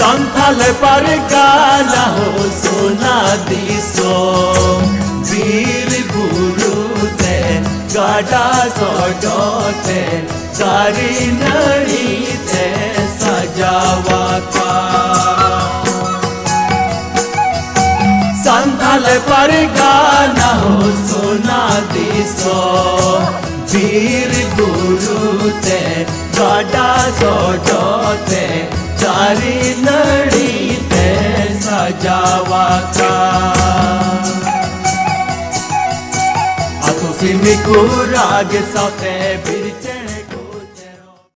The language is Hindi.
संथाल पर गाना हो सोना दिसो वीर गुरु ते गाडा सोडोते कारी नड़ी ते सजावा का संथाल पर गाना हो सोना दिसो वीर गुरु ते गाडा सोडोते कारी नड़ी ते सजावा का आतु सिमी को राग साथे